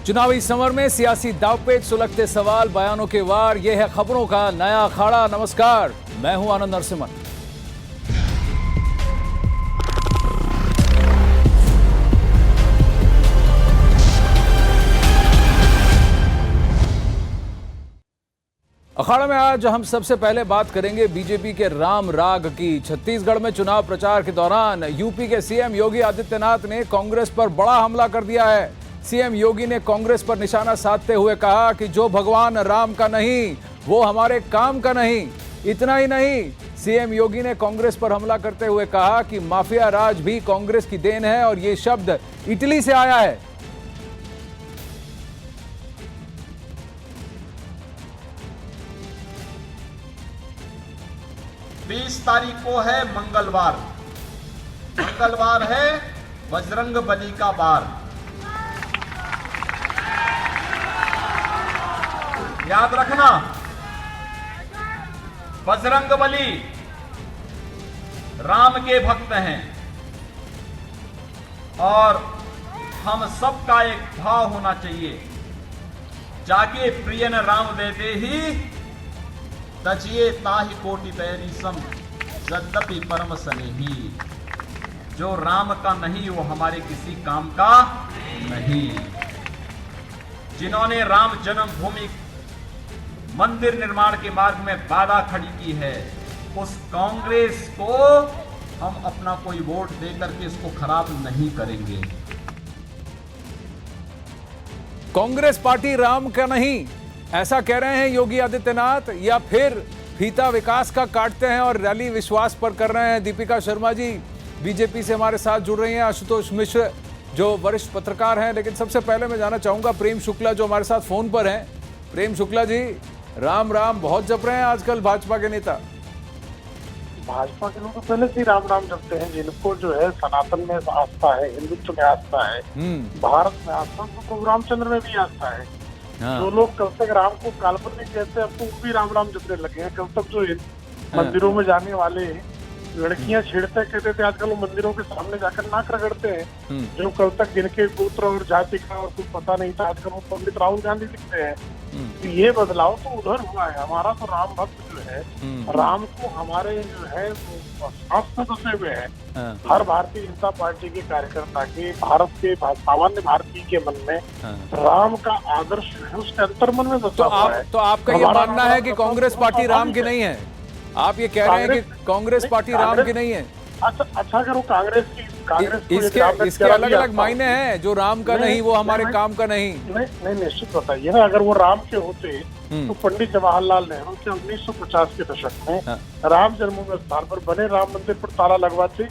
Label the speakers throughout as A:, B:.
A: चुनावी समर में सियासी दावपेच, सुलगते सवाल, बयानों के वार, ये है खबरों का नया अखाड़ा। नमस्कार, मैं हूं आनंद नरसिम्हा। अखाड़ा में आज हम सबसे पहले बात करेंगे बीजेपी के राम राग की। छत्तीसगढ़ में चुनाव प्रचार के दौरान यूपी के सीएम योगी आदित्यनाथ ने कांग्रेस पर बड़ा हमला कर दिया है। सीएम योगी ने कांग्रेस पर निशाना साधते हुए कहा कि जो भगवान राम का नहीं वो हमारे काम का नहीं। इतना ही नहीं, सीएम योगी ने कांग्रेस पर हमला करते हुए कहा कि माफिया राज भी कांग्रेस की देन है और ये शब्द इटली से आया है।
B: 20 तारीख को है मंगलवार। मंगलवार है बजरंग बली का वार। याद रखना, बजरंग बली राम के भक्त हैं और हम सबका एक भाव होना चाहिए, जाके प्रियन राम देते ही तजिए ताहि कोटि पैरी सम यद्यपि परम स्नेही। जो राम का नहीं वो हमारे किसी काम का नहीं। जिन्होंने राम जन्मभूमि मंदिर निर्माण के मार्ग में बाधा खड़ी की है, उस कांग्रेस को हम अपना कोई वोट देकर के इसको खराब नहीं करेंगे।
A: कांग्रेस पार्टी राम का नहीं, ऐसा कह रहे हैं योगी आदित्यनाथ, या फिर फीता विकास का काटते हैं और रैली विश्वास पर कर रहे हैं। दीपिका शर्मा जी बीजेपी से हमारे साथ जुड़ रही हैं, आशुतोष मिश्र जो वरिष्ठ पत्रकार हैं। लेकिन सबसे पहले मैं जानना चाहूंगा प्रेम शुक्ला जो हमारे साथ फोन पर हैं। प्रेम शुक्ला जी, राम राम बहुत जप रहे हैं आजकल भाजपा के नेता।
C: भाजपा के लोग तो पहले से राम राम जपते हैं। जिनको जो है सनातन में आस्था है, हिंदुत्व में आस्था है, भारत में आस्था, उनको रामचंद्र में भी आस्था है।
A: हाँ।
C: जो लोग कल तक राम को काल्पनिक कहते हैं, अब तो वो भी राम राम जपने लगे हैं। कल तक जो मंदिरों में जाने वाले लड़कियां छेड़ते कहते थे, आजकल वो मंदिरों के सामने जाकर नाक रगड़ते हैं। जो कल तक जिनके गोत्र और जाति का और कुछ पता नहीं था, आजकल वो पंडित राहुल गांधी दिखते हैं। तो ये बदलाव तो उधर हुआ है। हमारा तो राम भक्त जो है, राम को हमारे जो है शास्त्र बसे हुए है। हर भारतीय जनता पार्टी के कार्यकर्ता के, भारत के सामान्य भारतीय के मन में राम का आदर्श है, उसके अंतर्मन में बसा हुआ है।
A: तो आपका ये मानना है कि कांग्रेस पार्टी राम की नहीं है? आप ये कह रहे हैं कि कांग्रेस पार्टी राम की नहीं है?
C: अच्छा अगर वो
A: इसके अलग अलग मायने हैं। जो राम का नहीं वो हमारे काम का नहीं।
C: नहीं निश्चित बताइए ना, अगर वो राम के होते तो पंडित जवाहरलाल नेहरू के 1950 के दशक में राम जन्मभूमि स्थान पर बने राम मंदिर पर ताला लगवाते।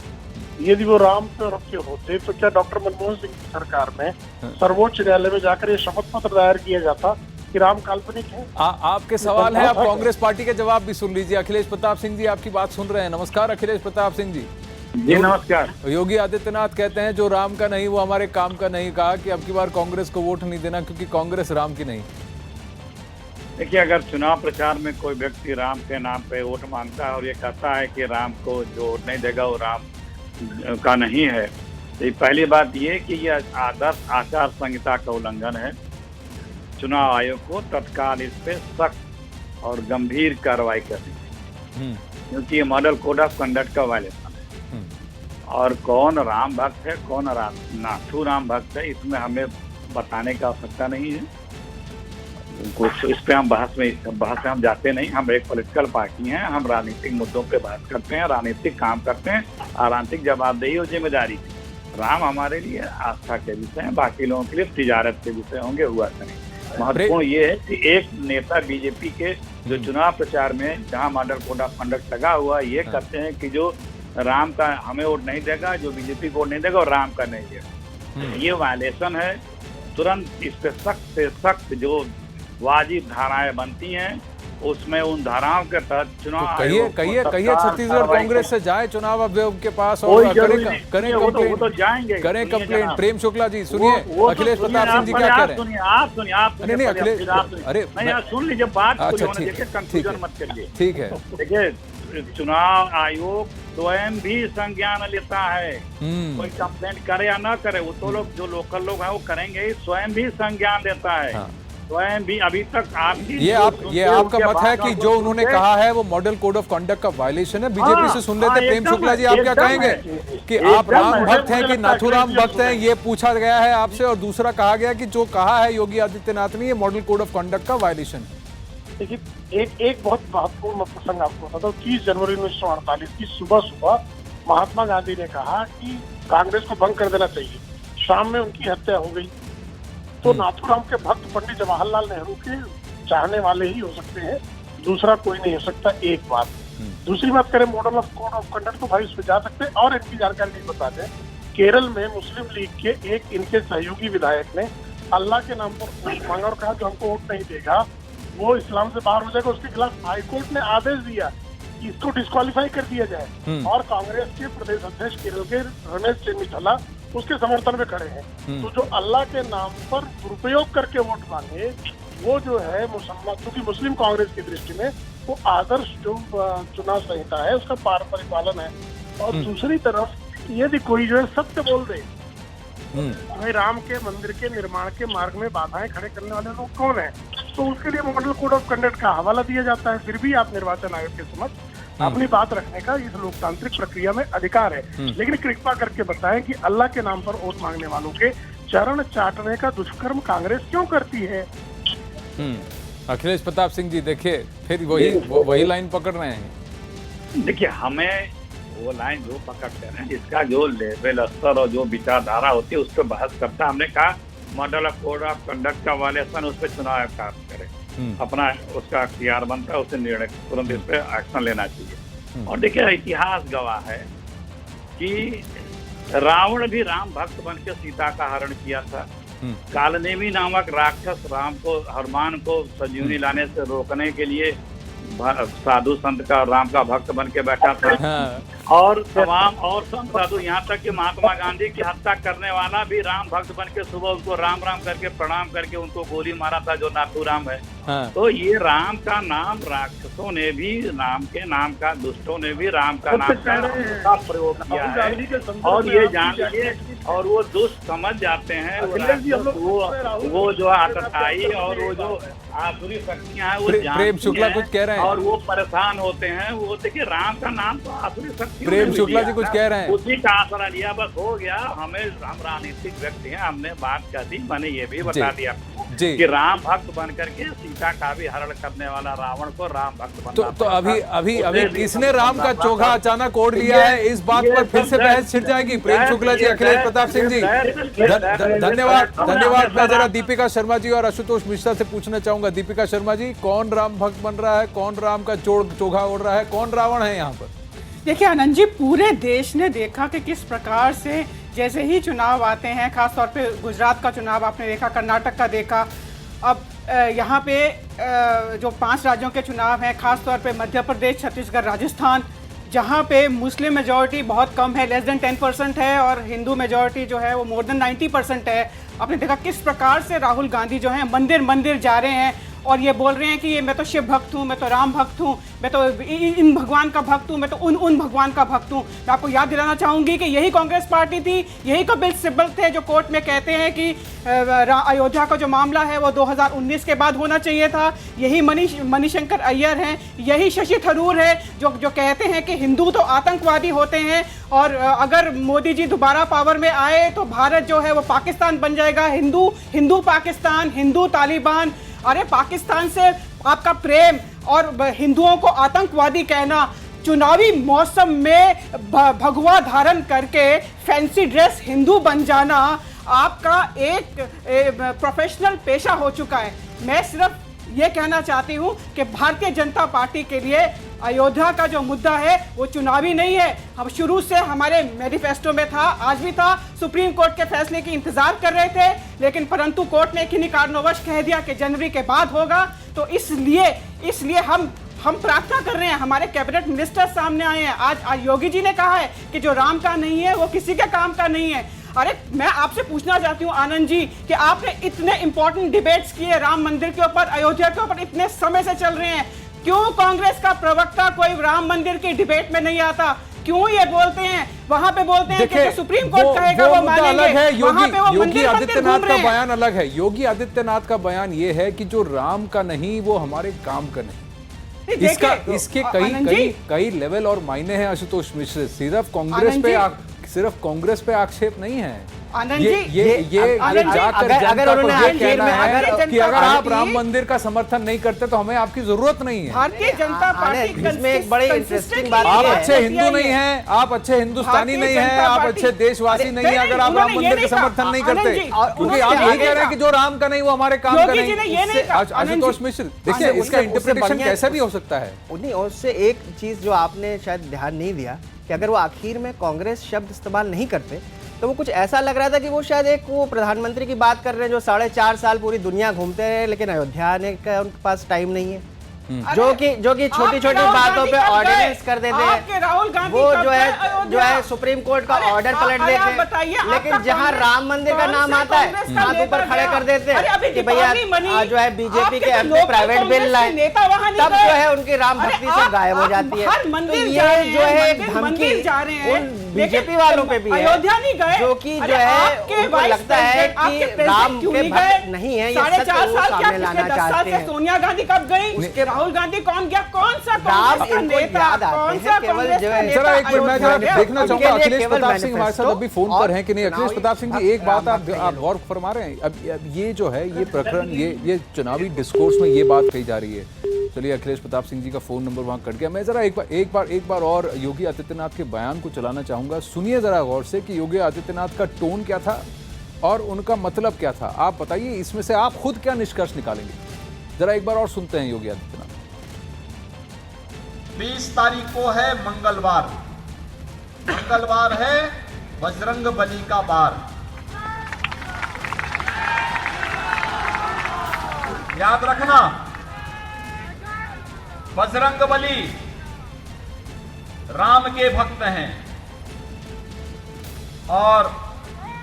C: यदि वो राम के होते तो क्या डॉक्टर मनमोहन सिंह की सरकार में सर्वोच्च न्यायालय में जाकर ये शपथ पत्र दायर किया जाता कि राम काल्पनिक है?
A: आपके सवाल है, आप कांग्रेस पार्टी के जवाब भी सुन लीजिए। अखिलेश प्रताप सिंह जी आपकी बात सुन रहे हैं। नमस्कार अखिलेश प्रताप सिंह जी।
C: जी नमस्कार।
A: योगी आदित्यनाथ कहते हैं जो राम का नहीं वो हमारे काम का नहीं। कहा कि अब की बार कांग्रेस को वोट नहीं देना क्योंकि कांग्रेस राम की नहीं।
D: देखिए, अगर चुनाव प्रचार में कोई व्यक्ति राम के नाम पे वोट मांगता है और ये कहता है कि राम को जो वोट नहीं देगा वो राम का नहीं है, तो पहली बात ये कि यह आदर्श आचार संहिता का उल्लंघन है। चुनाव आयोग को तत्काल इस पे सख्त और गंभीर कार्रवाई करनी चाहिए, क्योंकि ये मॉडल कोड ऑफ कंडक्ट का वायलेशन है। और कौन राम भक्त है, कौन नाथू राम भक्त है, इसमें हमें बताने की आवश्यकता नहीं है। कुछ इस पे हम बहस में हम जाते नहीं। हम एक पॉलिटिकल पार्टी हैं, हम राजनीतिक मुद्दों पे बात करते हैं, राजनीतिक काम करते हैं, राजनीतिक जवाबदेही और जिम्मेदारी। राम हमारे लिए आस्था के विषय है, बाकी लोगों के लिए तिजारत के विषय होंगे, हुआ करें। महत्वपूर्ण ये है कि एक नेता बीजेपी के जो चुनाव प्रचार में जहां मॉडल कोड ऑफ कंडक्ट लगा हुआ ये कहते हैं कि जो राम का हमें वोट नहीं देगा, जो बीजेपी को वोट नहीं देगा और राम का नहीं देगा, ये वायलेशन है। तुरंत इस पे सख्त से सख्त जो वाजिब धाराएं बनती हैं उसमें उन धाराओं के तहत चुनाव
A: कहिए छत्तीसगढ़ कांग्रेस से जाए चुनाव आयोग के पास और करें कंप्लेंट। प्रेम शुक्ला जी सुनिए, अखिलेश प्रताप सिंह जी क्या कह रहे हैं?
D: आप सुनिए
A: अखिलेश, अरे
D: सुन लीजिए बात।
A: अच्छा ठीक है।
D: देखिए, चुनाव आयोग स्वयं भी संज्ञान लेता है। कोई कंप्लेंट करे या ना करे, वो तो लोग जो लोकल लोग हैं वो करेंगे ही, स्वयं भी संज्ञान लेता है।
A: हाँ।
D: स्वयं भी अभी तक आपकी
A: ये आपका मत है कि जो उन्होंने कहा है वो मॉडल कोड ऑफ कंडक्ट का वायलेशन है? बीजेपी से सुन लेते प्रेम शुक्ला जी, आप क्या कहेंगे कि आप राम भक्त हैं कि नाथूराम भक्त हैं, ये पूछा गया है आपसे, और दूसरा कहा गया कि जो कहा है योगी आदित्यनाथ ने ये मॉडल कोड ऑफ कंडक्ट का वायलेशन है।
C: देखिए, एक बहुत महत्वपूर्ण प्रसंग आपको बता दो। 30 जनवरी 1948 की सुबह महात्मा गांधी ने कहा कि कांग्रेस को भंग कर देना चाहिए। शाम में उनकी हत्या हो गई। तो नाथूराम के भक्त पंडित जवाहरलाल नेहरू के चाहने वाले ही हो सकते हैं, दूसरा कोई नहीं हो सकता। एक बात। दूसरी बात करें model of code of conduct, तो भाई उसमें जा सकते हैं। और इनकी जानकारी नहीं बता दें, केरल में मुस्लिम लीग के एक इनके सहयोगी विधायक ने अल्लाह के नाम पर वोट मांगा और कहा जो हमको वोट नहीं देगा वो इस्लाम से बाहर हो जाएगा। उसके खिलाफ हाईकोर्ट ने आदेश दिया कि इसको डिस्क्वालीफाई कर दिया जाए, और कांग्रेस के प्रदेश अध्यक्ष केरल के रमेश चेन्निथला उसके समर्थन में खड़े हैं। तो जो अल्लाह के नाम पर दुरुपयोग करके वोट मांगे, वो जो है मुसलमान, क्योंकि मुस्लिम कांग्रेस की दृष्टि में वो आदर्श जो चुनाव संहिता है उसका परिपालन है। और दूसरी तरफ यदि कोई जो है सत्य बोल दे, भाई राम के मंदिर के निर्माण के मार्ग में बाधाएं खड़े करने वाले लोग कौन हैं, तो उसके लिए मॉडल कोड ऑफ कंडक्ट का हवाला दिया जाता है। फिर भी आप निर्वाचन आयोग के समक्ष अपनी बात रखने का इस लोकतांत्रिक प्रक्रिया में अधिकार है। लेकिन कृपा करके बताएं कि अल्लाह के नाम पर वोट मांगने वालों के चरण चाटने का दुष्कर्म कांग्रेस क्यों करती है?
A: अखिलेश प्रताप सिंह जी, देखिए फिर वही लाइन पकड़ रहे हैं।
D: देखिए, हमें वो लाइन जो पकड़ते हैं, इसका जो लेवल स्तर और जो विचारधारा होती है उस पर बहस करता। हमने कहा model of code of conduct का वायलेशन, उस पर चुनाव आयोग कार्य करे, अपना उसका अख्तियार बनता है, उसे निर्णय तुरंत इस पर एक्शन लेना चाहिए। और देखिए, इतिहास गवाह है कि रावण भी राम भक्त बन के सीता का हरण किया था। कालनेमी नामक राक्षस राम को, हनुमान को संजीवनी लाने से रोकने के लिए साधु संत का राम का भक्त बन के बैठा था। और तमाम और संत साधु, यहाँ तक कि महात्मा गांधी की हत्या करने वाला भी राम भक्त बन के सुबह उनको राम राम करके प्रणाम करके उनको गोली मारा था, जो नाथूराम है। तो ये राम का नाम राक्षसों ने भी, राम के नाम का दुष्टों ने भी राम का नाम का प्रयोग किया है। और ये जान लीजिए, और वो दुष्ट समझ जाते हैं वो जो आतताई और वो जो आसुरी शक्तियां हैं वो
A: प्रेम शुक्ला कुछ कह रहे हैं
D: और वो परेशान होते हैं। वो देखिए, राम का नाम तो आसुरी शक्ति,
A: प्रेम शुक्ला जी कुछ कह रहे हैं,
D: उसी का आसरा लिया, बस हो गया। हम राजनीतिक व्यक्ति हैं, हमने बात कर दी, मैंने ये भी बता दिया कि राम भक्त बन करके सीता का भी हरण करने वाला रावण को राम भक्त बनना।
A: तो अभी किसने राम का चोगा अचानक ओढ़ लिया है, इस बात पर फिर से बहस छिड़ जाएगी। प्रेम शुक्ला जी, अखिलेश प्रताप सिंह जी, धन्यवाद। मैं जरा दीपिका शर्मा जी और आशुतोष मिश्रा से पूछना चाहूंगा। दीपिका शर्मा जी, कौन राम भक्त बन रहा है, कौन राम का चोगा ओढ़ रहा है, कौन रावण है यहाँ पर?
E: देखिए आनंद जी, पूरे देश ने देखा कि किस प्रकार से जैसे ही चुनाव आते हैं, खासतौर पे गुजरात का चुनाव आपने देखा, कर्नाटक का देखा, अब यहाँ पे जो 5 राज्यों के चुनाव हैं, खासतौर पे मध्य प्रदेश, छत्तीसगढ़, राजस्थान, जहाँ पे मुस्लिम मेजॉरिटी बहुत कम है, लेस देन 10% है, और हिंदू मेजॉरिटी जो है वो मोर देन 90% है। आपने देखा किस प्रकार से राहुल गांधी जो है मंदिर मंदिर जा रहे हैं और ये बोल रहे हैं कि ये मैं तो शिव भक्त हूँ, मैं तो राम भक्त हूँ, मैं तो इन भगवान का भक्त हूँ, मैं तो उन भगवान का भक्त हूँ। मैं आपको याद दिलाना चाहूँगी कि यही कांग्रेस पार्टी थी, यही कपिल सिब्बल थे जो कोर्ट में कहते हैं कि अयोध्या का जो मामला है वो 2019 के बाद होना चाहिए था। यही मणिशंकर अय्यर हैं, यही शशि थरूर है जो कहते हैं कि हिंदू तो आतंकवादी होते हैं और अगर मोदी जी दोबारा पावर में आए तो भारत जो है वो पाकिस्तान बन जाएगा, हिंदू पाकिस्तान, हिंदू तालिबान। अरे पाकिस्तान से आपका प्रेम और हिंदुओं को आतंकवादी कहना, चुनावी मौसम में भगवा धारण करके फैंसी ड्रेस हिंदू बन जाना आपका एक प्रोफेशनल पेशा हो चुका है। मैं सिर्फ ये कहना चाहती हूँ कि भारतीय जनता पार्टी के लिए अयोध्या का जो मुद्दा है वो चुनावी नहीं है। हम शुरू से हमारे मैनिफेस्टो में था, आज भी था, सुप्रीम कोर्ट के फैसले की इंतजार कर रहे थे, लेकिन परंतु कोर्ट ने किन्हीं कारणवश कह दिया कि जनवरी के बाद होगा। तो इसलिए हम प्रार्थना कर रहे हैं, हमारे कैबिनेट मिनिस्टर सामने आए हैं। आज योगी जी ने कहा है कि जो राम का नहीं है वो किसी के काम का नहीं है। अरे मैं आपसे पूछना चाहती हूँ आनंद जी कि आपने इतने इंपॉर्टेंट डिबेट्स किए राम मंदिर के ऊपर, अयोध्या के ऊपर, इतने समय से चल रहे हैं, क्यों कांग्रेस का प्रवक्ता कोई राम मंदिर की डिबेट में नहीं आता? क्यों ये बोलते हैं, वहां पे बोलते हैं कि सुप्रीम कोर्ट कहेगा वो मानेंगे,
A: अलग है। योगी आदित्यनाथ का
E: हैं।
A: बयान अलग है। योगी आदित्यनाथ का बयान ये है कि जो राम का नहीं वो हमारे काम का नहीं। इसके कई लेवल और मायने हैं आशुतोष मिश्र। सिर्फ कांग्रेस पे आक्षेप नहीं है।
E: आनंद
A: ये
E: जी,
A: जाकर जनता को ये कहना है कि अगर आप राम मंदिर का समर्थन नहीं करते तो हमें आपकी जरूरत नहीं है।
E: भारतीय जनता पार्टी
F: इसमें एक बड़ी इंटरेस्टिंग बात
A: आप
F: है।
A: अच्छे हिंदू नहीं हैं, आप अच्छे हिंदुस्तानी नहीं हैं, आप अच्छे देशवासी नहीं हैं अगर आप राम मंदिर का समर्थन नहीं करते, क्योंकि आप ये कह रहे हैं कि जो राम का नहीं वो हमारे काम का नहीं। आशुतोष मिश्र, देखिए इसका इंटरप्रिटेशन कैसा भी हो सकता है।
F: उससे एक चीज जो आपने शायद ध्यान नहीं दिया कि अगर वो आखिर में कांग्रेस शब्द इस्तेमाल नहीं करते तो वो कुछ ऐसा लग रहा था कि वो शायद एक वो प्रधानमंत्री की बात कर रहे हैं जो 4.5 साल पूरी दुनिया घूमते रहे लेकिन अयोध्या आने का उनके पास टाइम नहीं है, जो कि छोटी छोटी बातों पे ऑर्डिनेंस कर देते हैं।
E: राहुल गांधी
F: वो जो है सुप्रीम कोर्ट का ऑर्डर पलट देते हैं, लेकिन जहां राम मंदिर का नाम आता है हाथ ऊपर खड़े कर देते हैं कि भैया जो है बीजेपी के एमपी प्राइवेट बिल लाए, तब जो है उनकी राम भक्ति से गायब हो जाती है। तो ये जो है एक धमकी उन बीजेपी वालों पे भी है जो कि जो है उनको लगता है कि राम के भक्त नहीं है, ये सत्य वो सामने लाना चाहते हैं।
E: सोनिया गांधी कब गई? राहुल गांधी कौन गया? कौन सा
F: राम इनको याद आते हैं केवल जो है।
A: जरा एक मिनट मैं जरा देखना चाहूंगा अखिलेश प्रताप सिंह हमारे साथ अभी फोन पर हैं कि नहीं। अखिलेश प्रताप सिंह जी, एक बात आप गौर फरमा रहे हैं, अब ये जो है ये प्रकरण ये चुनावी डिस्कोर्स में ये बात कही जा रही है। चलिए अखिलेश प्रताप सिंह जी का फोन नंबर वहां कट गया। मैं जरा एक बार और योगी आदित्यनाथ के बयान को चलाना चाहूंगा। सुनिए जरा गौर से कि योगी आदित्यनाथ का टोन क्या था और उनका मतलब क्या था। आप बताइए इसमें से आप खुद क्या निष्कर्ष निकालेंगे। जरा एक बार और सुनते हैं योगी आदित्यनाथ।
B: 20 तारीख को है मंगलवार है बजरंग बली का वार। याद रखना, बजरंग बली राम के भक्त हैं और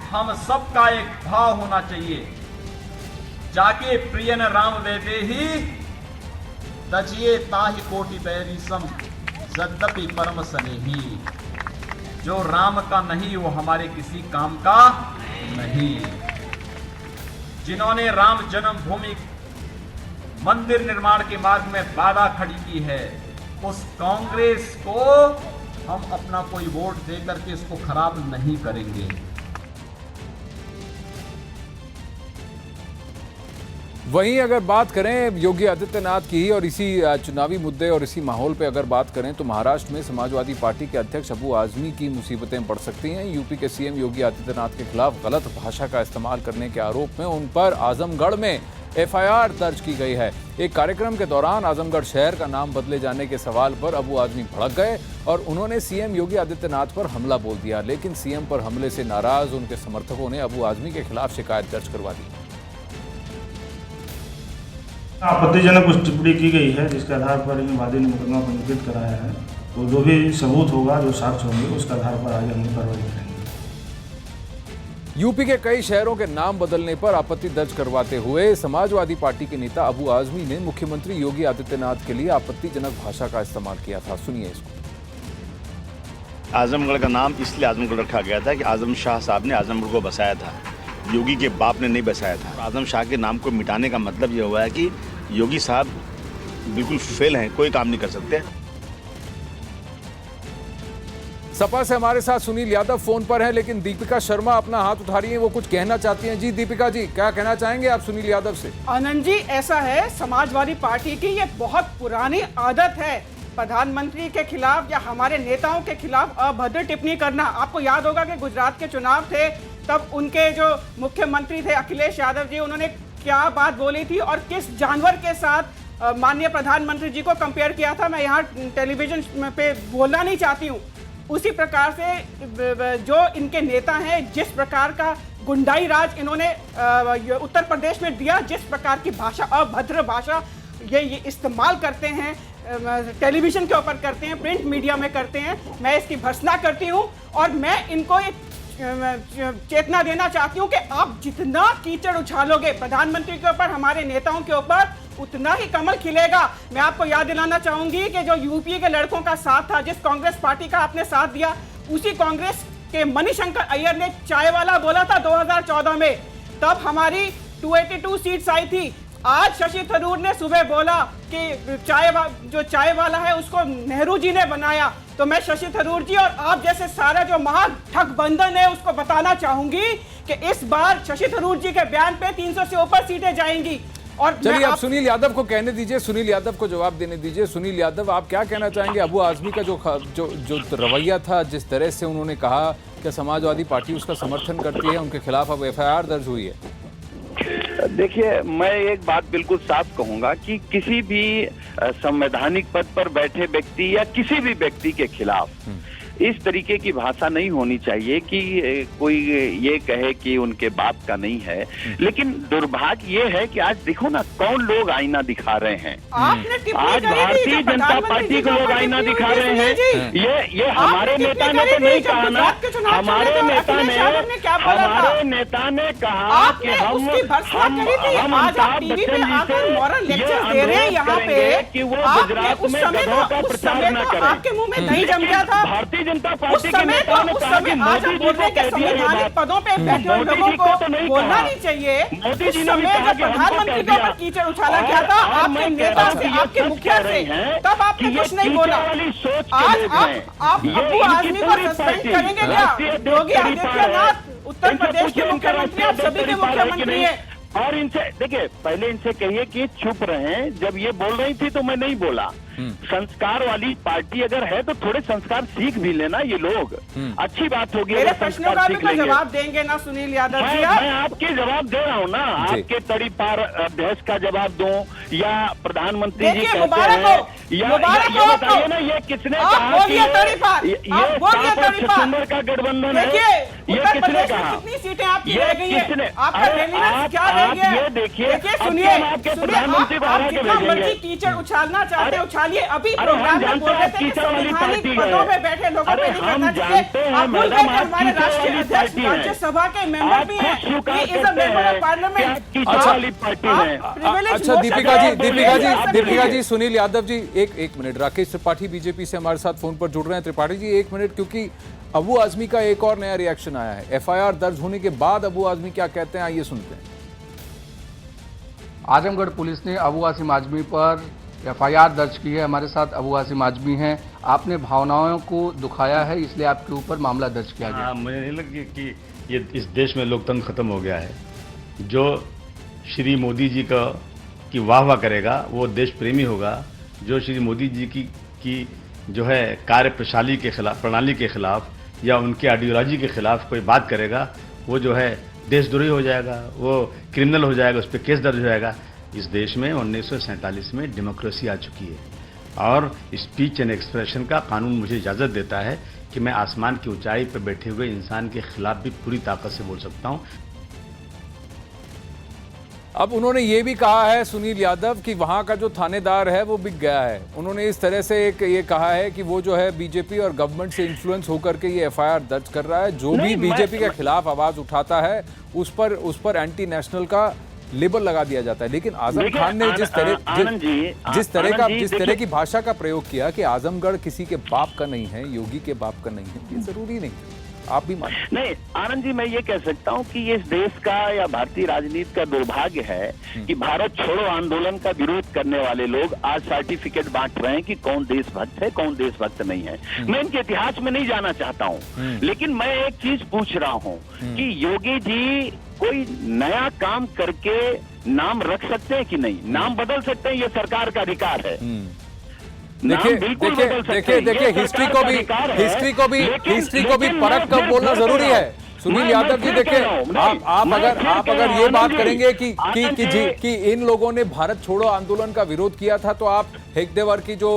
B: हम सबका एक भाव होना चाहिए। जाके प्रिय न राम देते ही तजिए ताहि कोटि पैरी सम यद्यपि परम स्नेही। जो राम का नहीं वो हमारे किसी काम का नहीं। जिन्होंने राम जन्मभूमि मंदिर निर्माण के मार्ग में बाधा खड़ी की है, उस कांग्रेस को हम अपना कोई वोट दे करके इसको खराब नहीं करेंगे।
A: वहीं अगर बात करें योगी आदित्यनाथ की और इसी चुनावी मुद्दे और इसी माहौल पे अगर बात करें तो महाराष्ट्र में समाजवादी पार्टी के अध्यक्ष अबू आजमी की मुसीबतें बढ़ सकती हैं। यूपी के सीएम योगी आदित्यनाथ के खिलाफ गलत भाषा का इस्तेमाल करने के आरोप में उन पर आजमगढ़ में एफआईआर दर्ज की गई है। एक कार्यक्रम के दौरान आजमगढ़ शहर का नाम बदले जाने के सवाल पर अबू आजमी भड़क गए और उन्होंने सीएम योगी आदित्यनाथ पर हमला बोल दिया। लेकिन सीएम पर हमले से नाराज उनके समर्थकों ने अबू आजमी के खिलाफ शिकायत दर्ज करवा दी।
G: आपत्तिजनक कुछ टिप्पणी की गई है जिसके आधार पर इन वादी ने मुकदमा पंजीकृत कराया है। तो जो भी सबूत होगा, जो साक्ष्य होंगे, उसके आधार पर आगे हम कार्रवाई करेंगे।
A: यूपी के कई शहरों के नाम बदलने पर आपत्ति दर्ज करवाते हुए समाजवादी पार्टी के नेता अबू आजमी ने मुख्यमंत्री योगी आदित्यनाथ के लिए आपत्तिजनक भाषा का इस्तेमाल किया था। सुनिए इसको।
H: आजमगढ़ का नाम इसलिए आजमगढ़ रखा गया था कि आजम शाह साहब ने आजमगढ़ को बसाया था, योगी के बाप ने नहीं बसाया था। आजम शाह के नाम को मिटाने का मतलब ये हुआ है कि योगी साहब बिल्कुल फेल हैं, कोई काम नहीं कर सकते।
A: सपा से हमारे साथ सुनील यादव फोन पर हैं, लेकिन दीपिका शर्मा अपना हाथ उठा रही हैं, वो कुछ कहना चाहती हैं। जी दीपिका जी, क्या कहना चाहेंगे आप सुनील यादव से?
E: आनंद जी, ऐसा है, समाजवादी पार्टी की ये बहुत पुरानी आदत है प्रधानमंत्री के खिलाफ या हमारे नेताओं के खिलाफ अभद्र टिप्पणी करना। आपको याद होगा कि गुजरात के चुनाव थे, तब उनके जो मुख्यमंत्री थे अखिलेश यादव जी, उन्होंने क्या बात बोली थी और किस जानवर के साथ माननीय प्रधानमंत्री जी को कंपेयर किया था, मैं यहाँ टेलीविजन पे बोलना नहीं चाहती हूँ। उसी प्रकार से जो इनके नेता हैं, जिस प्रकार का गुंडाई राज इन्होंने उत्तर प्रदेश में दिया, जिस प्रकार की भाषा, अभद्र भाषा ये इस्तेमाल करते हैं, टेलीविजन के ऊपर करते हैं, प्रिंट मीडिया में करते हैं, मैं इसकी भर्त्सना करती हूँ और मैं इनको चेतना देना चाहती हूँ कि आप जितना कीचड़ उछालोगे प्रधानमंत्री के ऊपर, हमारे नेताओं के ऊपर, उतना ही कमल खिलेगा। मैं आपको याद दिलाना चाहूंगी कि जो यूपी के लड़कों का साथ था, जिस कांग्रेस पार्टी का आपने साथ दिया, उसी कांग्रेस के मणिशंकर अय्यर ने चाय वाला बोला था 2014 में, तब हमारी 282 सीट्स आई थी। आज शशि थरूर ने सुबह बोला कि जो चाय वाला है उसको नेहरू जी ने बनाया। तो मैं शशि थरूर जी और आप जैसे सारा जो महागठबंधन है उसको बताना चाहूंगी कि इस बार शशि थरूर जी के बयान पे 300 से ऊपर सीटें जाएंगी। और
A: चलिए आप सुनील यादव को कहने दीजिए, सुनील यादव को जवाब देने दीजिए। सुनील यादव, आप क्या कहना चाहेंगे? अबू आजमी का जो रवैया था, जिस तरह से उन्होंने कहा कि समाजवादी पार्टी उसका समर्थन करती है, उनके खिलाफ अब FIR दर्ज हुई है।
I: देखिए, मैं एक बात बिल्कुल साफ कहूंगा कि किसी भी संवैधानिक पद पर बैठे व्यक्ति या किसी भी व्यक्ति के खिलाफ इस तरीके की भाषा नहीं होनी चाहिए कि कोई ये कहे कि उनके बाप का नहीं है। लेकिन दुर्भाग्य ये है कि आज देखो ना, कौन लोग आईना दिखा रहे हैं। आज भारतीय जनता पार्टी को लोग आईना दिखा रहे हैं। ये हमारे नेता ने तो नहीं कहा ना, हमारे नेता ने कहा कि हम अमिताभ बच्चन जी से ये अनुरोध करेंगे कि वो गुजरात में गधों का प्रचार न करें।
E: आपके मुंह में नहीं जम गया था
I: भारतीय जनता पार्टी के नेताओं ने कहा कि मोदी जी को कह दिया ये बात,
E: पदों पे बैठे हुए लोगों को बोलना नहीं चाहिए।
I: मोदी जी ने भी कहा कि
E: प्रधानमंत्री के ऊपर कीचड़ उछाला गया था आपके नेता से, आपके मुखिया से, तब आपने कुछ नहीं बोला। आज आप अबू आजमी को सस्पेंड करेंगे क्या? योगी आदित्यनाथ उत्तर प्रदेश के मुख्यमंत्री, आप सभी के मुख्यमंत्री हैं।
I: और इनसे देखिए, पहले इनसे कहिए कि चुप रहें। जब ये बोल रही थी तो मैं नहीं बोला। संस्कार वाली पार्टी अगर है तो थोड़े संस्कार सीख भी लेना ये लोग, अच्छी बात होगी।
E: मेरे प्रश्नों का भी कोई जवाब देंगे ना सुनील यादव जी?
I: मैं आपके जवाब दे रहा हूँ ना, आपके तड़ी पार अभ्यास का जवाब दूं या प्रधानमंत्री जी कहते हैं या ये बताइए ना, ये किसने कहा कि ये सुंदर का गठबंधन है? ये किसने कहा?
E: कितनी सीटें आपकी रह गई हैं?
I: आप ये देखिए,
E: सुनिए,
I: आपके प्रधानमंत्री को हरा के भेजेंगे।
E: कीचड़ उछालना चाहते उछालिए। अभी प्रोग्राम में बोल रहे थे कि संवैधानिक पदों पे बैठे लोगों पे नहीं करना चाहिए। आप भूल गए कि हमारे राष्ट्रीय अध्यक्ष राज्यसभा के मेंबर भी हैं।
A: अच्छा दीपिका जी, सुनील यादव जी, एक मिनट। राकेश त्रिपाठी बीजेपी से हमारे साथ फोन पर जुड़ रहे हैं। त्रिपाठी जी, एक मिनट, क्योंकि अबू आजमी का एक और नया रिएक्शन आया है। FIR दर्ज होने के बाद अबू आजमी क्या कहते हैं, आइए सुनते हैं।
J: आजमगढ़ पुलिस ने अबू आसिम आजमी पर FIR दर्ज की है। हमारे साथ अबू आसिम आजमी हैं। आपने भावनाओं को दुखाया है, इसलिए आपके ऊपर मामला दर्ज किया गया।
K: मुझे नहीं लगी कि ये इस देश में लोकतंत्र खत्म हो गया है। जो श्री मोदी जी की वाह करेगा वो देश प्रेमी होगा। जो श्री मोदी जी की जो है कार्य प्रणाली के खिलाफ या उनके आइडियोलॉजी के खिलाफ कोई बात करेगा, वो जो है देशद्रोही हो जाएगा, वो क्रिमिनल हो जाएगा, उस पर केस दर्ज हो जाएगा। इस देश में 1947 में डेमोक्रेसी आ चुकी है और स्पीच एंड एक्सप्रेशन का कानून मुझे इजाज़त देता है कि मैं आसमान की ऊंचाई पर बैठे हुए इंसान के खिलाफ भी पूरी ताकत से बोल सकता हूं।
A: अब उन्होंने ये भी कहा है सुनील यादव कि वहां का जो थानेदार है वो बिक गया है। उन्होंने इस तरह से ये कहा है कि वो जो है बीजेपी और गवर्नमेंट से इन्फ्लुएंस होकर के ये FIR दर्ज कर रहा है। जो भी बीजेपी के खिलाफ आवाज उठाता है उस पर एंटी नेशनल का लेबल लगा दिया जाता है। लेकिन आजम खान ने जिस तरह की भाषा का प्रयोग किया कि आजमगढ़ किसी के बाप का नहीं है, योगी के बाप का नहीं है, ये जरूरी नहीं, आप भी मानिए।
I: नहीं आनंद जी, मैं ये कह सकता हूँ कि इस देश का या भारतीय राजनीति का दुर्भाग्य है कि भारत छोड़ो आंदोलन का विरोध करने वाले लोग आज सर्टिफिकेट बांट रहे हैं कि कौन देशभक्त है, कौन देशभक्त नहीं है। मैं इनके इतिहास में नहीं जाना चाहता हूँ, लेकिन मैं एक चीज पूछ रहा हूँ कि योगी जी कोई नया काम करके नाम रख सकते हैं कि नहीं? नाम बदल सकते हैं, ये सरकार का अधिकार है।
A: देखिए हिस्ट्री को भी परख कर बोलना जरूरी है। सुनील यादव जी, देखिए आप अगर ये बात करेंगे कि इन लोगों ने भारत छोड़ो आंदोलन का विरोध किया था, तो आप हेगडेवार की जो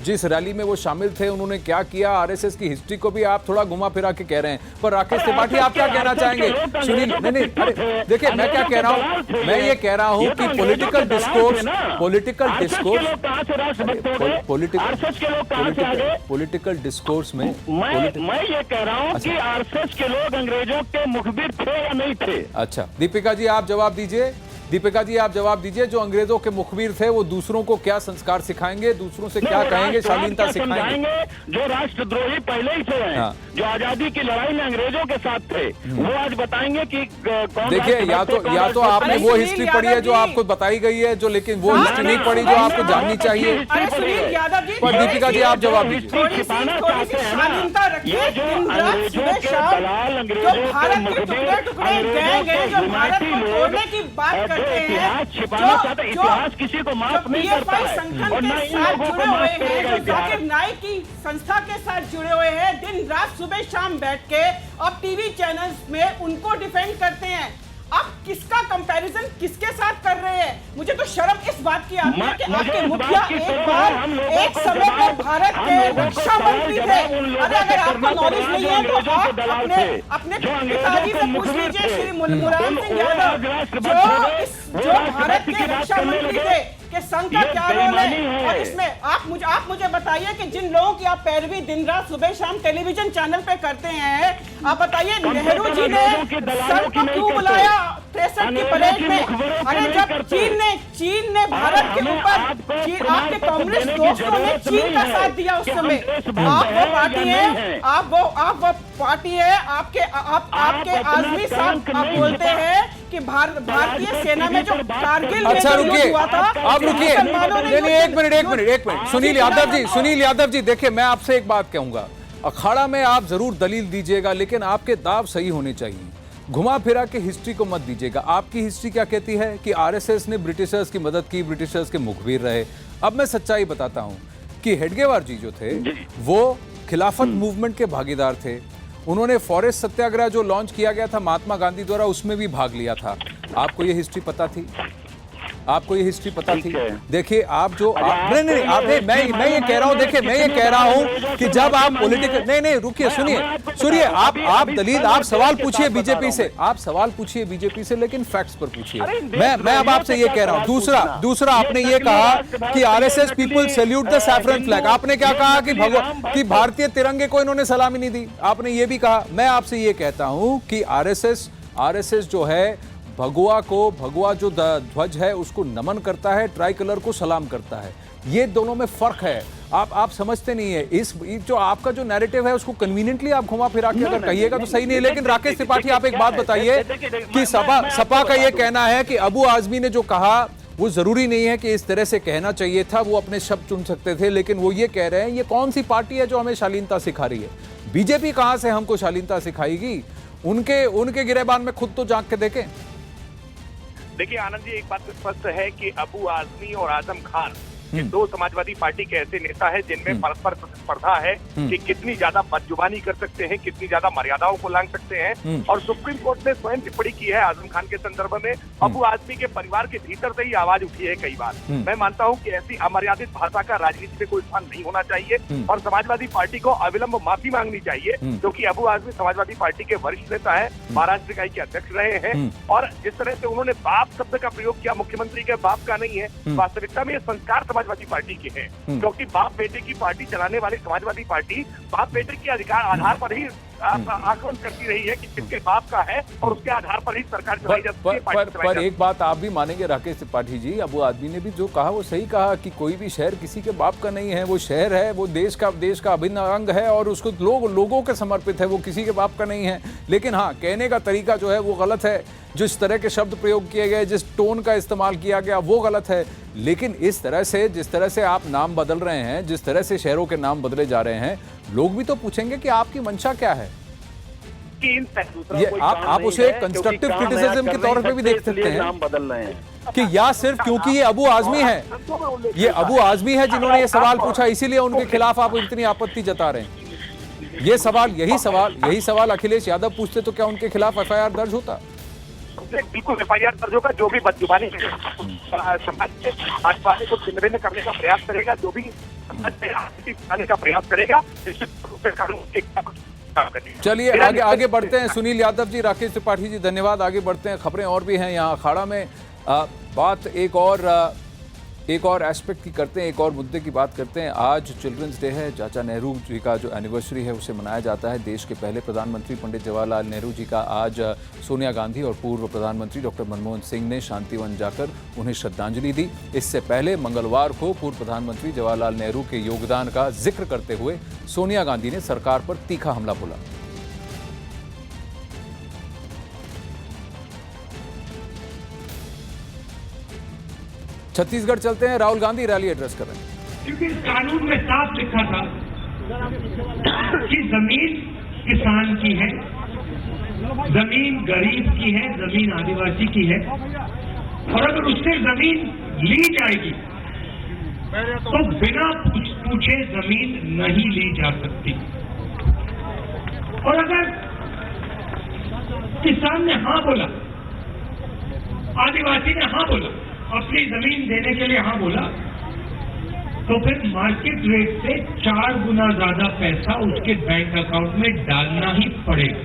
A: जिस रैली में वो शामिल थे उन्होंने क्या किया, आरएसएस की हिस्ट्री को भी आप थोड़ा घुमा फिरा के कह रहे हैं। पर राकेश त्रिपाठी आप क्या कहना चाहेंगे? सुनील, नहीं, अरे देखिए मैं क्या कह रहा हूँ, मैं ये कह रहा हूँ कि पॉलिटिकल डिस्कोर्स में
L: मैं ये कह रहा हूँ कि आरएसएस के लोग अंग्रेजों के मुखबिर थे या नहीं थे।
A: अच्छा दीपिका जी आप जवाब दीजिए। दीपिका जी आप जवाब दीजिए, जो अंग्रेजों के मुखबिर थे वो दूसरों को क्या संस्कार सिखाएंगे, दूसरों से क्या कहेंगे, शालीनता सिखाएंगे?
L: जो राष्ट्रद्रोही पहले ही थे, जो आजादी की लड़ाई में अंग्रेजों के साथ थे, वो आज बताएंगे कि कौन।
A: देखिए या तो आपने वो हिस्ट्री पढ़ी है जो आपको बताई गई है, जो लेकिन वो हिस्ट्री नहीं पढ़ी जो आपको जाननी चाहिए। पर दीपिका जी आप जवाब दीजिए।
L: इतिहास छिपाना चाहते, इतिहास किसी को माफ नहीं करता है और ना इन लोगों को माफ करेगा इतिहास।
E: नाइक की संस्था के साथ जुड़े हुए हैं, दिन रात सुबह शाम बैठ के अब टीवी चैनल्स में उनको डिफेंड करते हैं। आप किसका कंपैरिजन किसके साथ कर रहे हैं? मुझे तो शर्म इस बात की आती है कि आपके मुखिया एक समय में भारत के रक्षा मंत्री थे। अगर आपको नॉलेज नहीं है तो आप अपने पिताजी से पूछ लीजिए, श्री मुलायम सिंह यादव जो भारत के रक्षा मंत्री थे, कि संघ का क्या रोल है। और इसमें आप मुझे बताइए कि जिन लोगों की आप पैरवी दिन रात सुबह शाम टेलीविजन चैनल पे करते हैं, आप बताइए नेहरू जी ने संघ को क्यों बुलाया 63 की परेड में? अरे जब चीन ने भारत के ऊपर आपके कम्युनिस्ट दोस्तों ने चीन का साथ दिया उस समय। आप वो पार्टी है, आप वो पार्टी है, आपके आजमी साहब आप बोलते हैं कि भारतीय सेना में जो कारगिल
A: अच्छा रुकिए, आप रुकिए, नहीं एक मिनट सुनील यादव जी देखिए मैं आपसे एक बात कहूंगा, अखाड़ा में आप जरूर दलील दीजिएगा लेकिन आपके दाव सही होने चाहिए, घुमा फिरा के हिस्ट्री को मत दीजिएगा। आपकी हिस्ट्री क्या कहती है कि आरएसएस ने ब्रिटिशर्स की मदद की, ब्रिटिशर्स के मुखबिर रहे। अब मैं सच्चाई बताता हूं कि हेडगेवार जी जो थे वो खिलाफत मूवमेंट के भागीदार थे। उन्होंने फॉरेस्ट सत्याग्रह जो लॉन्च किया गया था महात्मा गांधी द्वारा उसमें भी भाग लिया था। आपको ये हिस्ट्री पता थी? आपको ये हिस्ट्री पता थी? देखिए आप जो नहीं मैं ये कह रहा हूं, देखिए मैं ये कह रहा हूं कि जब आप पॉलिटिकल नहीं रुकिए, सुनिए आप दलील, आप सवाल पूछिए बीजेपी से, आप सवाल पूछिए बीजेपी से लेकिन फैक्ट्स पर पूछिए। मैं अब आपसे ये कह रहा हूं। दूसरा आपने ये कहा कि RSS people salute the saffron flag. आपने क्या कहा कि भारतीय तिरंगे को इन्होंने सलामी नहीं दी, आपने ये भी कहा। मैं आपसे ये कहता हूं कि आरएसएस जो है भगवा जो ध्वज है उसको नमन करता है, ट्राई कलर को सलाम करता है। ये दोनों में फर्क है, आप समझते नहीं है। इस जो आपका जो नैरेटिव है उसको कन्वीनियंटली आप घुमा फिरा के अगर कहिएगा तो सही नहीं है। लेकिन राकेश त्रिपाठी आप एक बात बताइए कि सपा का ये कहना है कि अबू आजमी ने जो कहा वो जरूरी नहीं है कि इस तरह से कहना चाहिए था, वो अपने शब्द चुन सकते थे, लेकिन वो ये कह रहे हैं ये कौन सी पार्टी है जो हमें शालीनता सिखा रही है? बीजेपी कहां से हमको शालीनता सिखाएगी? उनके गिरेबान में खुद तो झांक के देखें।
M: देखिए आनंद जी, एक बात स्पष्ट है कि अबू आजमी और आजम खान ये दो समाजवादी पार्टी के ऐसे नेता हैं जिनमें परस्पर प्रतिस्पर्धा है कि कितनी ज्यादा बदजुबानी कर सकते हैं, कितनी ज्यादा मर्यादाओं को लांघ सकते हैं। और सुप्रीम कोर्ट ने स्वयं टिप्पणी की है आजम खान के संदर्भ में। अबू आजमी के परिवार के भीतर से ही आवाज उठी है कई बार। मैं मानता हूं कि ऐसी अमर्यादित भाषा का राजनीति में कोई स्थान नहीं होना चाहिए और समाजवादी पार्टी को अविलंब माफी मांगनी चाहिए, क्योंकि अबू आजमी समाजवादी पार्टी के वरिष्ठ नेता है, महाराष्ट्र इकाई के अध्यक्ष रहे हैं। और जिस तरह से उन्होंने बाप शब्द का प्रयोग किया, मुख्यमंत्री के बाप का नहीं है, वास्तविकता में ये संस्कार समाजवादी पार्टी के हैं, क्योंकि बाप बेटे की पार्टी चलाने वाली समाजवादी पार्टी बाप बेटे के अधिकार आधार पर ही आकलन करती रही है कि किसके बाप का है और उसके आधार पर ही सरकार चलाई जाती है।
A: पर एक बात आप भी मानेंगे राकेश त्रिपाठी जी, अबू आदमी ने भी जो कहा वो सही कहा कि कोई भी शहर किसी के बाप का नहीं है, वो शहर है, वो देश का अभिन्न अंग है और उसको लोगों के समर्पित है, वो किसी के बाप का नहीं है। लेकिन हाँ, कहने का तरीका जो है वो गलत है, जिस तरह के शब्द प्रयोग किए गए, जिस टोन का इस्तेमाल किया गया वो गलत है। लेकिन इस तरह से जिस तरह से आप नाम बदल रहे हैं, जिस तरह से शहरों के नाम बदले जा रहे हैं, लोग भी तो पूछेंगे कि आपकी मंशा क्या है। ये आप उसे कंस्ट्रक्टिव क्रिटिसिज्म के तौर पे भी देख सकते हैं
L: नाम बदल रहे हैं
A: कि या सिर्फ क्योंकि ये अबू आजमी है, ये अबू आजमी है जिन्होंने ये सवाल पूछा, इसीलिए उनके खिलाफ आप इतनी आपत्ति जता रहे हैं। यही सवाल अखिलेश यादव पूछते तो क्या उनके खिलाफ एफआईआर दर्ज होता?
M: बिल्कुल FIR दर्ज होगा। जो भी बदजुबानी समाज के आने को छिन्न करने का प्रयास करेगा, जो भी समाज में आने का प्रयास करेगा, निश्चित रूप से कानून के काम करेगा।
A: चलिए आगे बढ़ते हैं। सुनील यादव जी, राकेश त्रिपाठी जी, धन्यवाद। आगे बढ़ते हैं, खबरें और भी हैं यहाँ अखाड़ा में। बात एक और एस्पेक्ट की करते हैं, एक और मुद्दे की बात करते हैं। आज चिल्ड्रंस डे है। चाचा नेहरू जी का जो एनिवर्सरी है उसे मनाया जाता है। देश के पहले प्रधानमंत्री पंडित जवाहरलाल नेहरू जी का आज सोनिया गांधी और पूर्व प्रधानमंत्री डॉक्टर मनमोहन सिंह ने शांतिवन जाकर उन्हें श्रद्धांजलि दी। इससे पहले मंगलवार को पूर्व प्रधानमंत्री जवाहरलाल नेहरू के योगदान का जिक्र करते हुए सोनिया गांधी ने सरकार पर तीखा हमला बोला। छत्तीसगढ़ चलते हैं, राहुल गांधी रैली एड्रेस कर रहे हैं।
N: क्योंकि कानून में साफ लिखा था कि जमीन किसान की है, जमीन गरीब की है, जमीन आदिवासी की है, और अगर उससे जमीन ली जाएगी तो बिना पूछे जमीन नहीं ली जा सकती। और अगर किसान ने हाँ बोला, आदिवासी ने हाँ बोला, अपनी जमीन देने के लिए हाँ बोला, तो फिर मार्केट रेट से 4 गुना ज्यादा पैसा उसके बैंक अकाउंट में डालना ही पड़ेगा।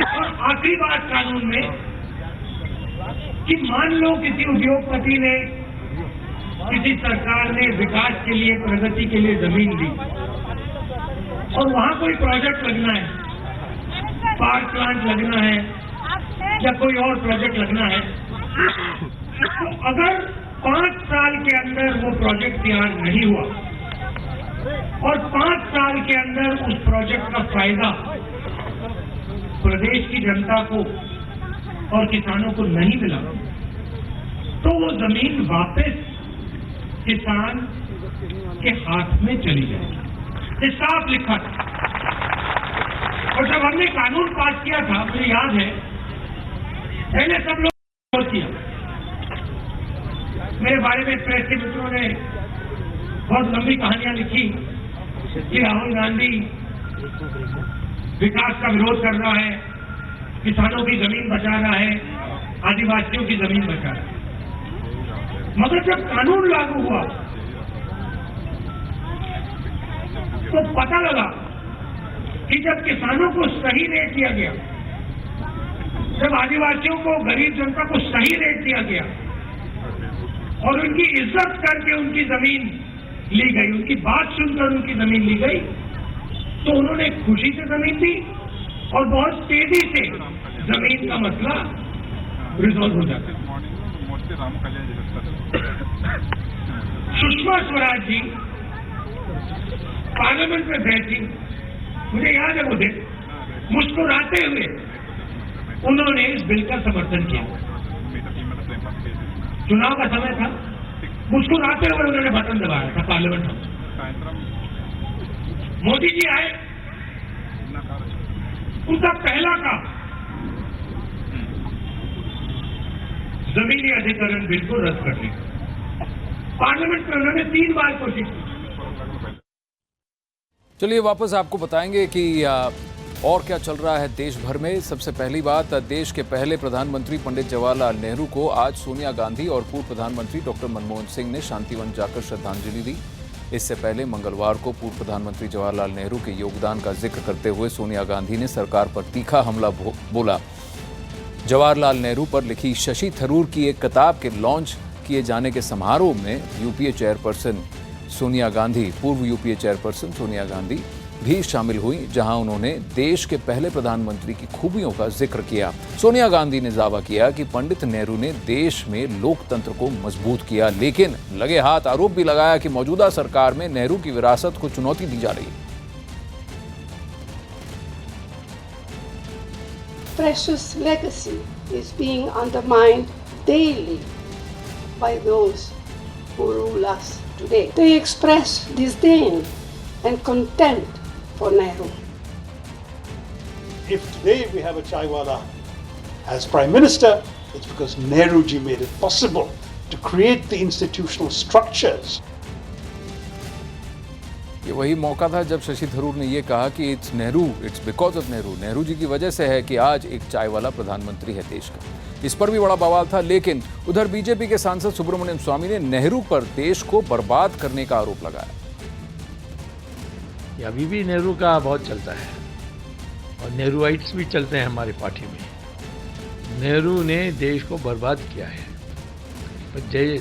N: और आखिरी बात कानून में कि मान लो किसी उद्योगपति ने, किसी सरकार ने विकास के लिए, प्रगति के लिए जमीन दी और वहां कोई प्रोजेक्ट लगना है, पावर प्लांट लगना है या कोई और प्रोजेक्ट लगना है, तो अगर 5 साल के अंदर वो प्रोजेक्ट तैयार नहीं हुआ और 5 साल के अंदर उस प्रोजेक्ट का फायदा प्रदेश की जनता को और किसानों को नहीं मिला, तो वो जमीन वापस किसान के हाथ में चली जाएगी। ये साफ लिखा था। और जब हमने कानून पास किया था, मुझे याद है, पहले सब लोग किया, मेरे बारे में प्रेस के मित्रों ने बहुत लंबी कहानियां लिखी कि राहुल गांधी विकास का विरोध कर रहा है, किसानों की जमीन बचा रहा है, आदिवासियों की जमीन बचा रहा है। मगर जब कानून लागू हुआ तो पता लगा कि जब किसानों को सही रेट दिया गया, जब आदिवासियों को, गरीब जनता को सही रेट दिया गया और उनकी इज्जत करके उनकी जमीन ली गई, उनकी बात सुनकर उनकी जमीन ली गई, तो उन्होंने खुशी से जमीन दी और बहुत तेजी से जमीन का मसला रिजॉल्व हो जाता है। सुषमा स्वराज जी पार्लियामेंट में बैठी, मुझे याद है वो दिन, मुस्कुराते हुए उन्होंने इस बिल का समर्थन किया। चुनाव का समय था, मुस्कुराते हुए उन्होंने बटन दबाया था पार्लियामेंट में। मोदी जी आए, उनका पहला काम जमीनी अधिकरण बिल को रद्द करने का। पार्लियामेंट में उन्होंने 3 बार कोशिश की।
A: चलिए वापस आपको बताएंगे कि और क्या चल रहा है देश भर में। सबसे पहली बात, देश के पहले प्रधानमंत्री पंडित जवाहरलाल नेहरू को आज सोनिया गांधी और पूर्व प्रधानमंत्री डॉक्टर मनमोहन सिंह ने शांतिवन जाकर श्रद्धांजलि दी। इससे पहले मंगलवार को पूर्व प्रधानमंत्री जवाहरलाल नेहरू के योगदान का जिक्र करते हुए सोनिया गांधी ने सरकार पर तीखा हमला बोला। जवाहरलाल नेहरू पर लिखी शशि थरूर की एक किताब के लॉन्च किए जाने के समारोह में यूपीए चेयरपर्सन सोनिया गांधी, पूर्व यूपीए चेयरपर्सन सोनिया गांधी भी शामिल हुई, जहां उन्होंने देश के पहले प्रधानमंत्री की खूबियों का जिक्र किया। सोनिया गांधी ने दावा किया कि पंडित नेहरू ने देश में लोकतंत्र को मजबूत किया, लेकिन लगे हाथ आरोप भी लगाया कि मौजूदा सरकार में नेहरू की विरासत को चुनौती दी जा रही है।
O: Precious legacy is being undermined daily by those who rule us today. They express disdain and contempt for Nehru.
P: If today we have a Chaiwala as Prime Minister, it's because Nehru ji made it possible to create the institutional structures.
A: ये वही मौका था जब शशि थरूर ने ये कहा कि it's because of Nehru, Nehru ji की वजह से है कि आज एक चाय वाला प्रधानमंत्री है देश का। इस पर भी बड़ा बवाल था, लेकिन उधर बीजेपी के सांसद सुब्रमण्यम स्वामी ने नेहरू पर देश को बर्बाद करने का आरोप लगाया।
Q: अभी भी नेहरू का बहुत चलता है और नेहरूइट्स भी चलते हैं हमारी पार्टी में। नेहरू ने देश को बर्बाद किया है,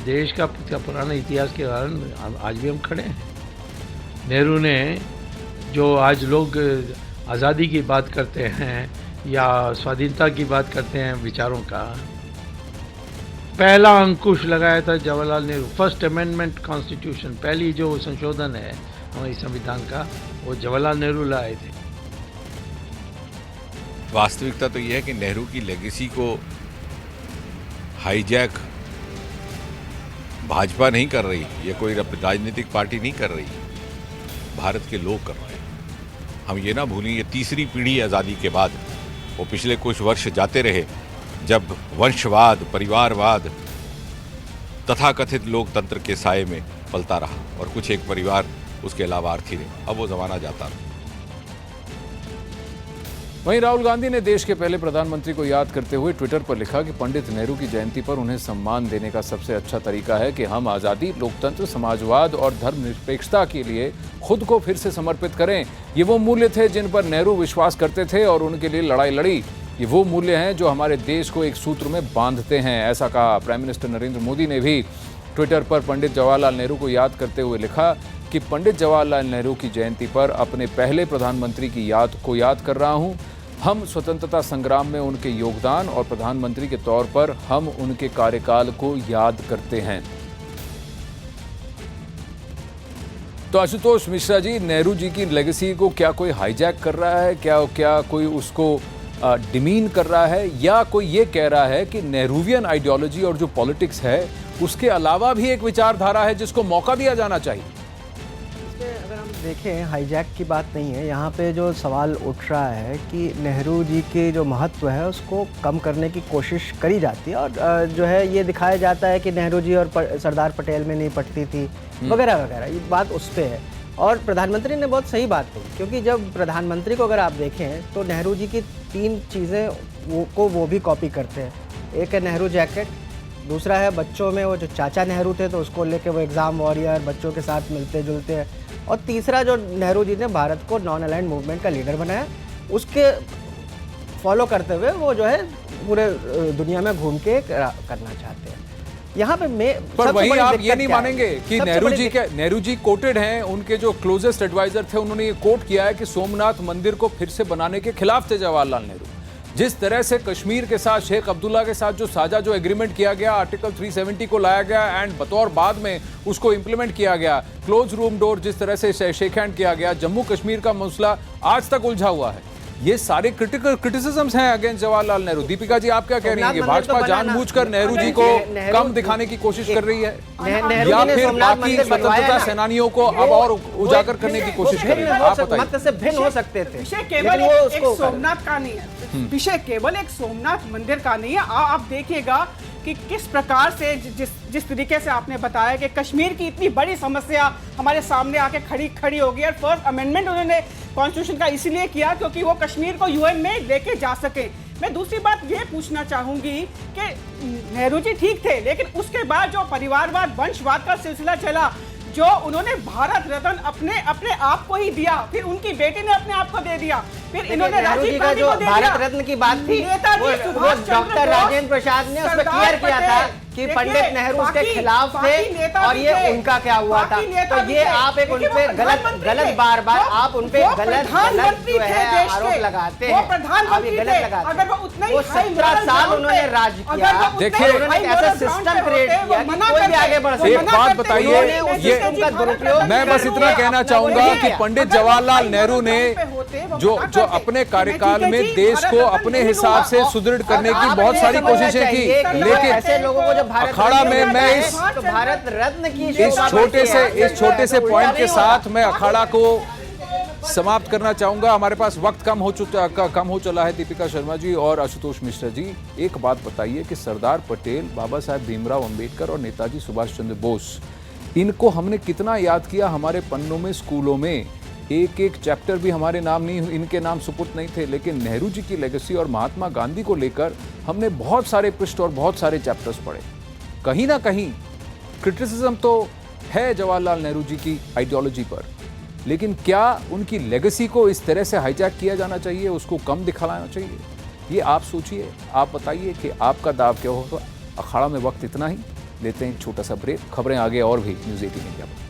Q: देश का पुराना इतिहास के कारण आज भी हम खड़े हैं। नेहरू ने जो आज लोग आज़ादी की बात करते हैं या स्वाधीनता की बात करते हैं विचारों का, पहला अंकुश लगाया था Jawaharlal Nehru. First amendment constitution, पहली जो संशोधन है हमारे संविधान का, वो जवाहरलाल नेहरू लाए थे।
R: वास्तविकता तो यह है कि नेहरू की लेगेसी को हाईजैक भाजपा नहीं कर रही, ये कोई राजनीतिक पार्टी नहीं कर रही, भारत के लोग कर रहे हैं। हम ये ना भूलें, ये तीसरी पीढ़ी आज़ादी के बाद, वो पिछले कुछ वर्ष जाते रहे जब वंशवाद, परिवारवाद, तथाकथित लोकतंत्र के साए में पलता रहा और कुछ एक परिवार उसके अलावा आर्थी रहे। अब वो ज़माना जाता रहा।
A: वहीं राहुल गांधी ने देश के पहले प्रधानमंत्री को याद करते हुए ट्विटर पर लिखा कि पंडित नेहरू की जयंती पर उन्हें सम्मान देने का सबसे अच्छा तरीका है कि हम आज़ादी, लोकतंत्र, समाजवाद और धर्मनिरपेक्षता के लिए खुद को फिर से समर्पित करें। ये वो मूल्य थे जिन पर नेहरू विश्वास करते थे और उनके लिए लड़ाई लड़ी। ये वो मूल्य हैं जो हमारे देश को एक सूत्र में बांधते हैं, ऐसा कहा। प्राइम मिनिस्टर नरेंद्र मोदी ने भी ट्विटर पर पंडित जवाहरलाल नेहरू को याद करते हुए लिखा कि पंडित जवाहरलाल नेहरू की जयंती पर अपने पहले प्रधानमंत्री की याद कर रहा हूँ। हम स्वतंत्रता संग्राम में उनके योगदान और प्रधानमंत्री के तौर पर हम उनके कार्यकाल को याद करते हैं। तो आशुतोष मिश्रा जी, नेहरू जी की लेगेसी को क्या कोई हाईजैक कर रहा है, क्या कोई उसको डिमीन कर रहा है, या कोई ये कह रहा है कि नेहरूवियन आइडियोलॉजी और जो पॉलिटिक्स है उसके अलावा भी एक विचारधारा है जिसको मौका दिया जाना चाहिए?
F: अगर हम देखें, हाईजैक की बात नहीं है यहाँ पे। जो सवाल उठ रहा है कि नेहरू जी के जो महत्व है उसको कम करने की कोशिश करी जाती है और जो है ये दिखाया जाता है कि नेहरू जी और सरदार पटेल में नहीं पटती थी वगैरह वगैरह। ये बात उस पर है और प्रधानमंत्री ने बहुत सही बात कही, क्योंकि जब प्रधानमंत्री को अगर आप देखें तो नेहरू जी की 3 चीज़ें वो भी कॉपी करते हैं। एक है नेहरू जैकेट, दूसरा है बच्चों में वो जो चाचा नेहरू थे तो उसको लेके वो एग्ज़ाम वॉरियर, बच्चों के साथ मिलते जुलते हैं, और तीसरा जो नेहरू जी ने भारत को नॉन अलाइंड मूवमेंट का लीडर बनाया, उसके फॉलो करते हुए वो जो है पूरे दुनिया में घूम के करना चाहते हैं। यहाँ पे
A: पर वही आप ये नहीं मानेंगे कि नेहरू जी कोटेड हैं, उनके जो क्लोजेस्ट एडवाइजर थे उन्होंने ये कोट किया है कि सोमनाथ मंदिर को फिर से बनाने के खिलाफ थे जवाहरलाल नेहरू। जिस तरह से कश्मीर के साथ शेख अब्दुल्ला के साथ जो एग्रीमेंट किया गया, आर्टिकल 370 को लाया गया एंड बतौर बाद में उसको इंप्लीमेंट किया गया, क्लोज रूम डोर जिस तरह से शेक हैंड किया गया, जम्मू कश्मीर का मसला आज तक उलझा हुआ है, ये सारे क्रिटिसिज्म्स हैं अगेंस्ट जवाहरलाल नेहरू। दीपिका जी, आप क्या कह रही हैं? भाजपा जानबूझकर नेहरू जी को कम दिखाने की कोशिश कर रही है या फिर बाकी स्वतंत्रता सेनानियों को अब और उजागर करने की कोशिश कर रही है? आप बताइए।
E: से भिन्न हो सकते थे। विषय केवल एक सोमनाथ का नहीं है, विषय केवल एक सोमनाथ मंदिर का नहीं है। आप देखिएगा कि किस प्रकार से जिस तरीके से आपने बताया कि कश्मीर की इतनी बड़ी समस्या हमारे सामने आके खड़ी हो गई और फर्स्ट अमेंडमेंट उन्होंने कॉन्स्टिट्यूशन का इसलिए किया क्योंकि वो कश्मीर को यूएन में लेके जा सके। मैं दूसरी बात ये पूछना चाहूंगी कि नेहरू जी ठीक थे, लेकिन उसके बाद जो परिवारवाद, वंशवाद का सिलसिला चला, जो उन्होंने भारत रत्न अपने आप को ही दिया, फिर उनकी बेटी ने अपने आप को दे दिया, फिर इन्होंने राजीव गांधी को दे दिया।
F: भारत रत्न की बात थी, वो डॉक्टर राजेंद्र प्रसाद ने उसमें क्लियर किया था कि पंडित नेहरू उसके खिलाफ थे और ये उनका क्या हुआ था। तो ये आप एक उनपे गलत बार आप उनपे गलत जो है आरोप लगाते हैं, आप ये गलत लगाते हैं। वो 17 साल उन्होंने राज किया,
A: देखिए
F: उन्होंने ऐसा सिस्टम क्रिएट किया कि कोई भी आगे बढ़ सके।
A: एक बात बताइए, मैं बस इतना कहना चाहूंगा कि पंडित जवाहरलाल नेहरू ने जो अपने कार्यकाल में देश को अपने हिसाब से सुदृढ़ करने की बहुत सारी कोशिशें की, लेकिन
F: ऐसे लोगों को
A: अखाड़ा में मैं इस
F: भारत रत्न की
A: छोटे से पॉइंट के साथ मैं अखाड़ा को समाप्त करना चाहूंगा। हमारे पास वक्त कम हो चला है। दीपिका शर्मा जी और आशुतोष मिश्रा जी, एक बात बताइए कि सरदार पटेल, बाबा साहब भीमराव अंबेडकर और नेताजी सुभाष चंद्र बोस, इनको हमने कितना याद किया हमारे पन्नों में, स्कूलों में। एक एक चैप्टर भी हमारे नाम नहीं, इनके नाम सुपुर्द नहीं थे, लेकिन नेहरू जी की लेगेसी और महात्मा गांधी को लेकर हमने बहुत सारे पृष्ठ और बहुत सारे चैप्टर्स पढ़े। कहीं ना कहीं क्रिटिसिज्म तो है जवाहरलाल नेहरू जी की आइडियोलॉजी पर, लेकिन क्या उनकी लेगेसी को इस तरह से हाईजैक किया जाना चाहिए, उसको कम दिखाना चाहिए? ये आप सोचिए, आप बताइए कि आपका दाव क्या होगा। अखाड़ा में वक्त इतना ही, लेते हैं एक छोटा सा ब्रेक। खबरें आगे और भी न्यूज़ 18 इंडिया पर।